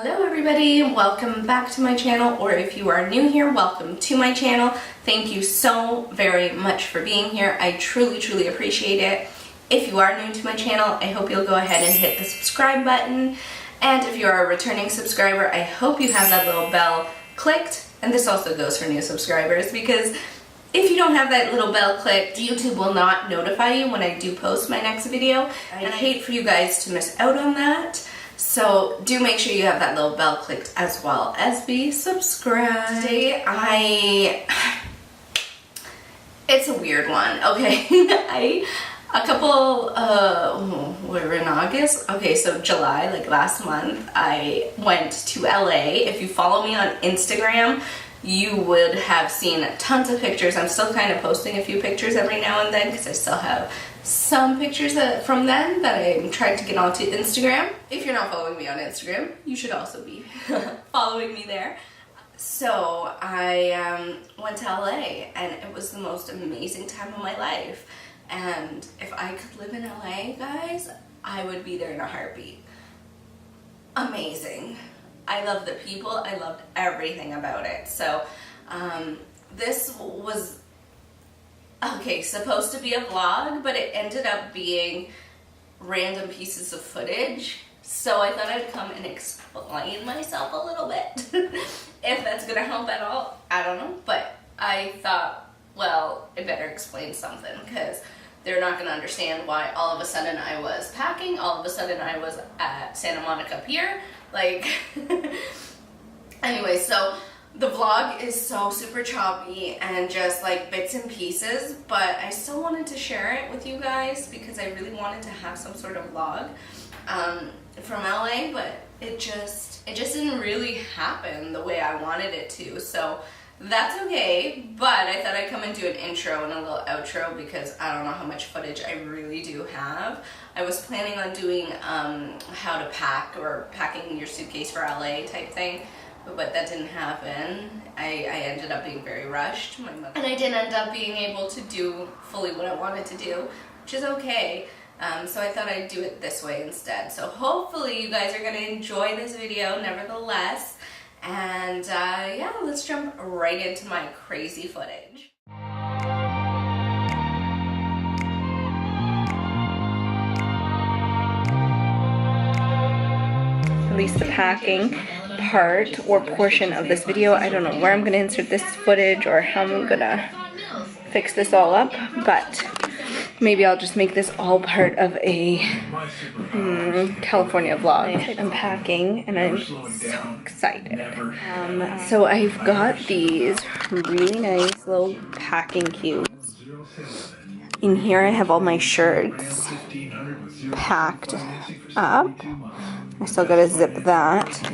Hello everybody, welcome back to my channel, or if you are new here, welcome to my channel. Thank you so very much for being here. I truly appreciate it. If you are new to my channel, I hope you'll go ahead and hit the subscribe button. And if you are a returning subscriber, I hope you have that little bell clicked. And this also goes for new subscribers, because if you don't have that little bell clicked, YouTube will not notify you when I do post my next video. And I hate for you guys to miss out on that. So do make sure you have that little bell clicked as well as be subscribed. Today it's a weird one, okay? We're in August? Okay, so July, like last month, I went to LA. If you follow me on Instagram, you would have seen tons of pictures. I'm still kind of posting a few pictures every now and then because I still have some pictures from then that I'm trying to get onto Instagram. If you're not following me on Instagram, you should also be following me there. So I went to LA and it was the most amazing time of my life. And if I could live in LA, guys, I would be there in a heartbeat. Amazing. I love the people, I loved everything about it. So this was supposed to be a vlog, but it ended up being random pieces of footage. So I thought I'd come and explain myself a little bit. If that's gonna help at all, I don't know. But I thought, well, I better explain something, because they're not gonna understand why all of a sudden I was packing, all of a sudden I was at Santa Monica Pier. Like, anyway, so the vlog is so super choppy and just like bits and pieces, but I still wanted to share it with you guys because I really wanted to have some sort of vlog from LA, but it just didn't really happen the way I wanted it to. So that's okay, but I thought I'd come and do an intro and a little outro because I don't know how much footage I really do have. I was planning on doing how to pack or packing your suitcase for LA type thing, but that didn't happen. I ended up being very rushed, and I didn't end up being able to do fully what I wanted to do, which is okay. So I thought I'd do it this way instead. So hopefully you guys are going to enjoy this video nevertheless. And yeah, let's jump right into my crazy footage. At least the packing part or portion of this video, I don't know where I'm going to insert this footage or how I'm going to fix this all up, but maybe I'll just make this all part of a California vlog. I'm packing and I'm so excited. So I've got these really nice little packing cubes. In here I have all my shirts packed up. I still gotta zip that.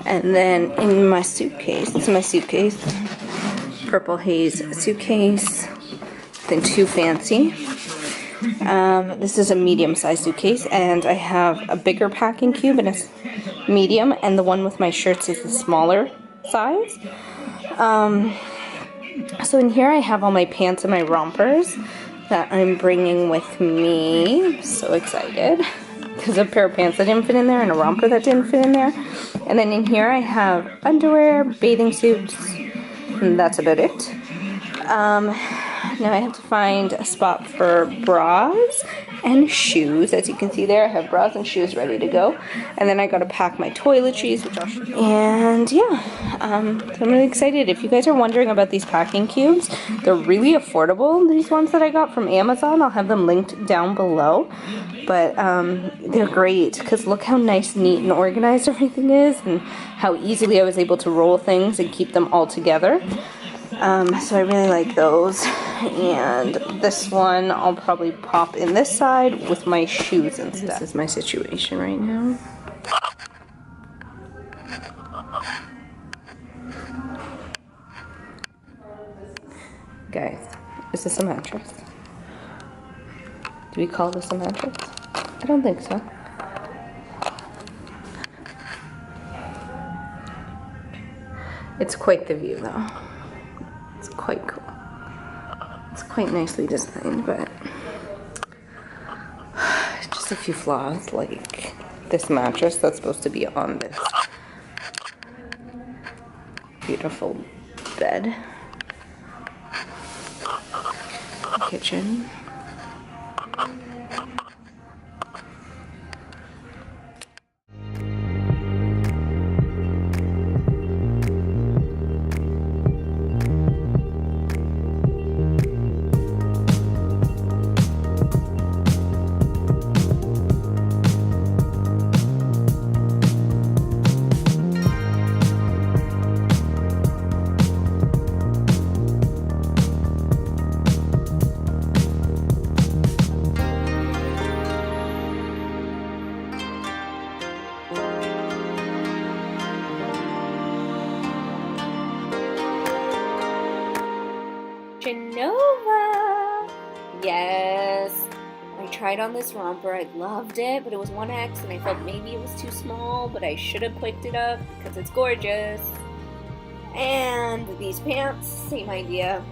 And then in my suitcase, this is my suitcase, Purple Haze suitcase, nothing too fancy. This is a medium-sized suitcase, and I have a bigger packing cube and it's medium, and the one with my shirts is the smaller size. So in here I have all my pants and my rompers that I'm bringing with me. I'm so excited. There's a pair of pants that didn't fit in there and a romper that didn't fit in there. And then in here I have underwear, bathing suits, and that's about it. Now I have to find a spot for bras and shoes. As you can see there, I have bras and shoes ready to go. And then I gotta pack my toiletries, which I'll show you. And yeah, so I'm really excited. If you guys are wondering about these packing cubes, they're really affordable. These ones that I got from Amazon, I'll have them linked down below. But they're great because look how nice, neat, and organized everything is, and how easily I was able to roll things and keep them all together. So I really like those. And this one I'll probably pop in this side with my shoes and stuff. This is my situation right now. Guys, is this a mattress? Do we call this a mattress? I don't think so. It's quite the view though. It's quite cool. It's quite nicely designed, but just a few flaws, like this mattress that's supposed to be on this beautiful bed. Kitchen. Genova! Yes! I tried on this romper, I loved it, but it was 1X and I felt maybe it was too small, but I should have picked it up because it's gorgeous. And these pants, same idea.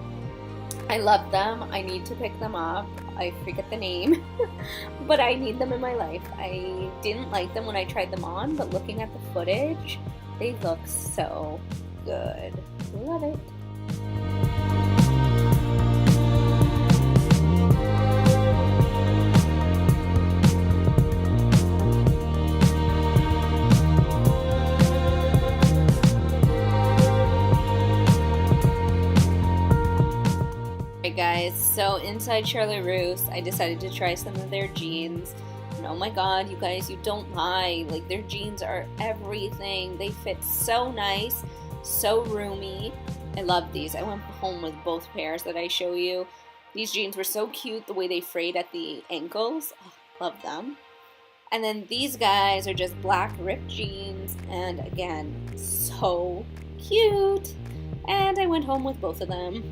I love them, I need to pick them up. I forget the name, but I need them in my life. I didn't like them when I tried them on, but looking at the footage, they look so good. Love it. Guys, so inside Charlotte Russe, I decided to try some of their jeans. And oh my god, you guys, you don't lie. Like, their jeans are everything. They fit so nice, so roomy. I love these. I went home with both pairs that I show you. These jeans were so cute, the way they frayed at the ankles. Oh, love them. And then these guys are just black ripped jeans, and again, so cute. And I went home with both of them.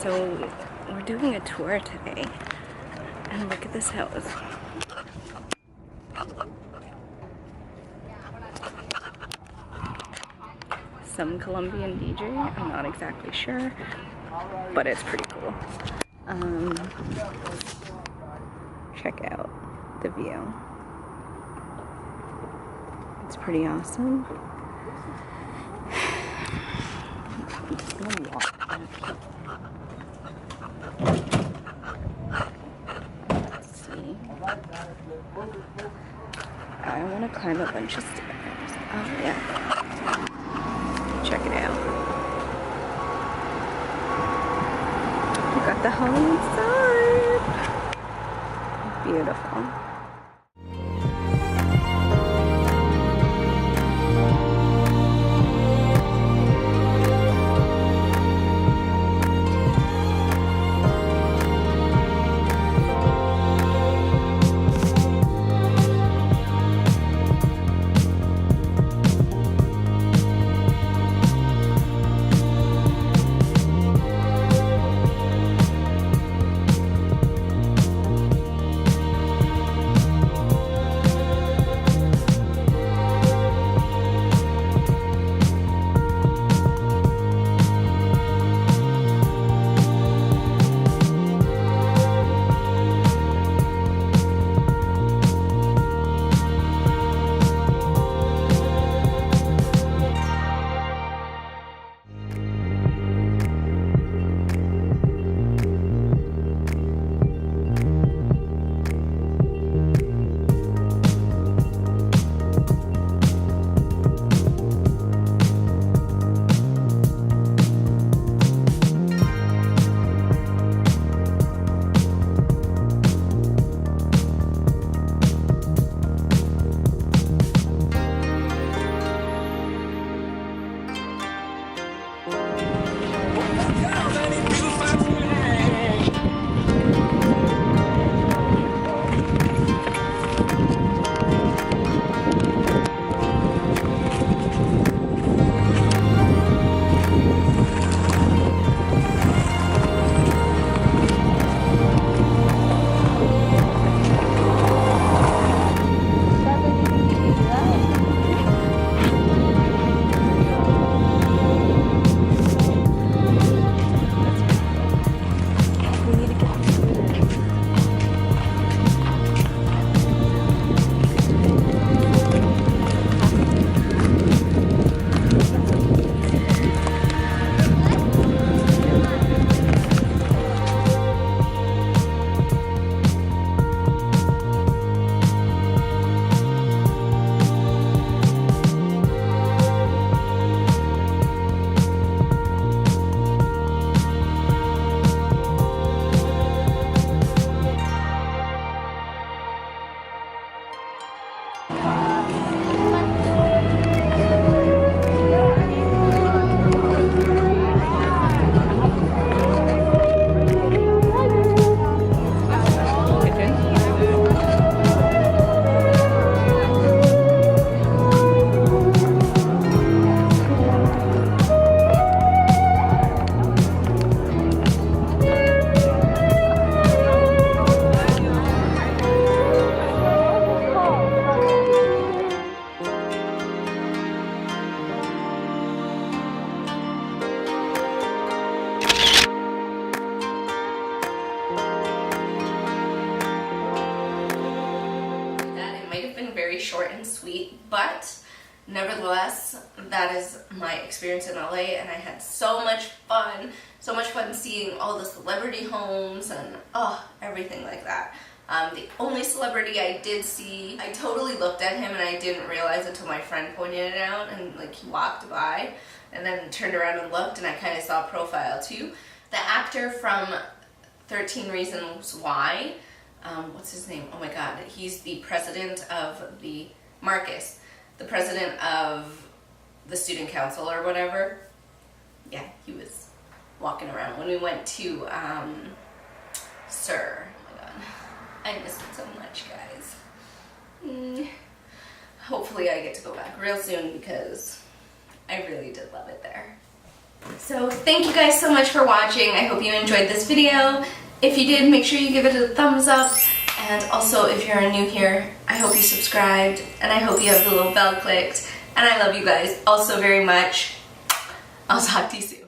So we're doing a tour today, and look at this house. Some Colombian DJ, I'm not exactly sure, but it's pretty cool. Check out the view. It's pretty awesome. I'm just gonna walk. Let's see. I want to climb a bunch of stairs. Oh yeah. Check it out. We got the home inside. Beautiful. short and sweet, but nevertheless, that is my experience in LA, and I had so much fun seeing all the celebrity homes and everything like that. The only celebrity I did see, I totally looked at him and I didn't realize until my friend pointed it out, and like he walked by and then turned around and looked, and I kind of saw a profile too. The actor from 13 Reasons Why, what's his name? Oh my god, he's the president of Marcus, the president of the student council or whatever. Yeah, he was walking around when we went to SUR. Oh my god, I missed it so much, guys. Hopefully I get to go back real soon because I really did love it there. So thank you guys so much for watching. I hope you enjoyed this video. If you did, make sure you give it a thumbs up. And also, if you're new here, I hope you subscribed, and I hope you have the little bell clicked. And I love you guys also very much. I'll talk to you soon.